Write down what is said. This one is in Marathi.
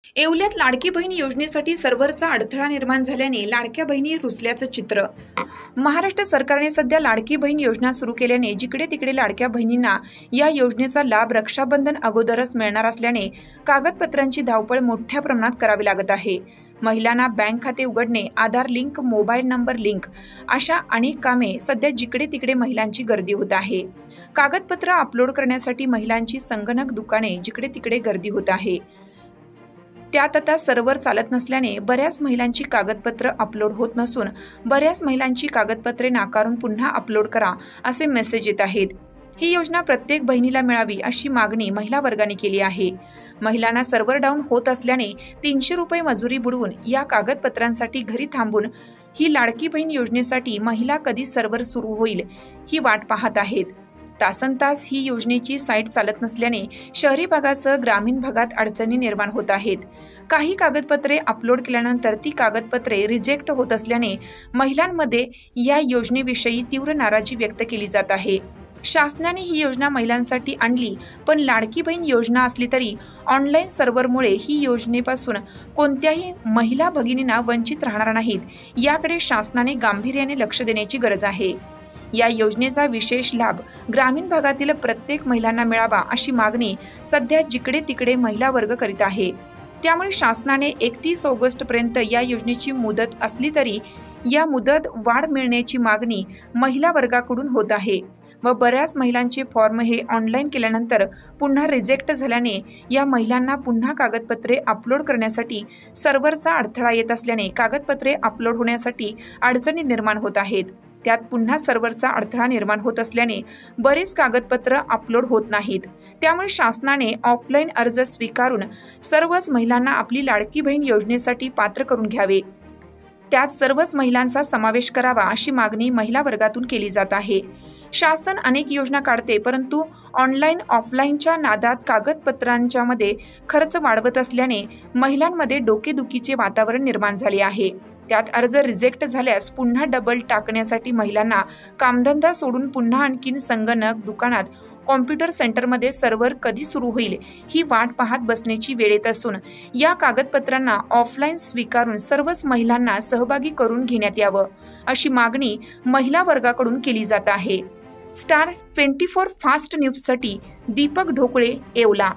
येवल्यात लाडकी बहीण योजनेसाठी सर्व्हरचा अडथळा निर्माण झाल्याने लाडक्या बहिणी रुसल्याचं चित्र। महाराष्ट्र सरकारने सध्या लाडकी बहीण योजना सुरू केल्याने जिकडे तिकडे लाडक्या बहिणींना या योजनेचा लाभ रक्षाबंधन अगोदरच मिळणार असल्याने कागदपत्रांची धावपळ मोठ्या प्रमाणात करावी लागत आहे। महिलांना बँक खाते उघडणे, आधार लिंक, मोबाईल नंबर लिंक अशा अनेक कामे सध्या जिकडे तिकडे महिलांची गर्दी होत आहे। कागदपत्र अपलोड करण्यासाठी महिलांची संगणक दुकाने जिकडे तिकडे गर्दी होत आहे। त्यात आता सर्व्हर चालत नसल्याने बऱ्याच महिलांची कागदपत्र अपलोड होत नसून बऱ्याच महिलांची कागदपत्रे नाकारून पुन्हा अपलोड करा असे मेसेज येत आहेत। ही योजना प्रत्येक बहिणीला मिळावी अशी मागणी महिला वर्गाने केली आहे। महिलांना सर्व्हर डाऊन होत असल्याने 300 रुपये मजुरी बुडवून या कागदपत्रांसाठी घरी थांबून ही लाडकी बहीण योजनेसाठी महिला कधी सर्व्हर सुरू होईल ही वाट पाहत आहेत। तासनतास ही योजनेची साईट चालत नसल्याने शहरी भागासह ग्रामीण भागात अडचणी निर्माण होत आहेत। काही कागदपत्रे अपलोड केल्यानंतर ती कागदपत्रे रिजेक्ट होत असल्याने महिलांमध्ये या योजनेविषयी तीव्र नाराजी व्यक्त केली जात आहे। शासनाने ही योजना महिलांसाठी आणली, पण लाडकी बहीण योजना असली तरी ऑनलाईन सर्व्हरमुळे ही योजनेपासून कोणत्याही महिला भगिनींना वंचित राहणार नाहीत, याकडे शासनाने गांभीर्याने लक्ष देण्याची गरज आहे। या योजनेचा विशेष लाभ ग्रामीण भागातील प्रत्येक महिलांना मिळावा अशी मागणी सध्या जिकडे तिकडे महिला वर्ग करीत आहे। त्यामुळे शासनाने 31 ऑगस्टपर्यंत या योजनेची मुदत असली तरी या मुदत वाढ मिळण्याची मागणी महिला वर्गाकडून होत आहे व बऱ्याच महिलांचे फॉर्म हे ऑनलाईन केल्यानंतर पुन्हा रिजेक्ट झाल्याने या महिलांना पुन्हा कागदपत्रे अपलोड करण्यासाठी सर्व्हरचा अडथळा येत असल्याने कागदपत्रे अपलोड होण्यासाठी अडचणी निर्माण होत आहेत। त्यात पुन्हा सर्व्हरचा अडथळा निर्माण होत असल्याने बरेच कागदपत्र अपलोड होत नाहीत। त्यामुळे शासनाने ऑफलाईन अर्ज स्वीकारून सर्वच महिलांना आपली लाडकी बहीण योजनेसाठी पात्र करून घ्यावे, त्यात सर्वच महिलांचा समावेश करावा अशी मागणी महिला वर्गातून केली जात आहे। शासन अनेक योजना काढते, परंतु ऑनलाईन ऑफलाईनच्या नादात कागदपत्रांच्या मध्ये खर्च वाढवत असल्याने महिलांमध्ये डोकेदुखीचे वातावरण निर्माण झाले आहे। त्यात अर्ज रिजेक्ट झाल्यास पुन्हा डबल टाकण्यासाठी महिलांना कामधंदा सोडून पुन्हा आणखीन संगणक दुकानात कॉम्प्युटर सेंटरमध्ये सर्व्हर कधी सुरू होईल ही वाट पाहत बसण्याची वेळ येत असून या कागदपत्रांना ऑफलाईन स्वीकारून सर्वच महिलांना सहभागी करून घेण्यात यावं अशी मागणी महिला वर्गाकडून केली जात आहे। स्टार 24 फास्ट न्यूजसाठी दीपक ढोकळे, येवला।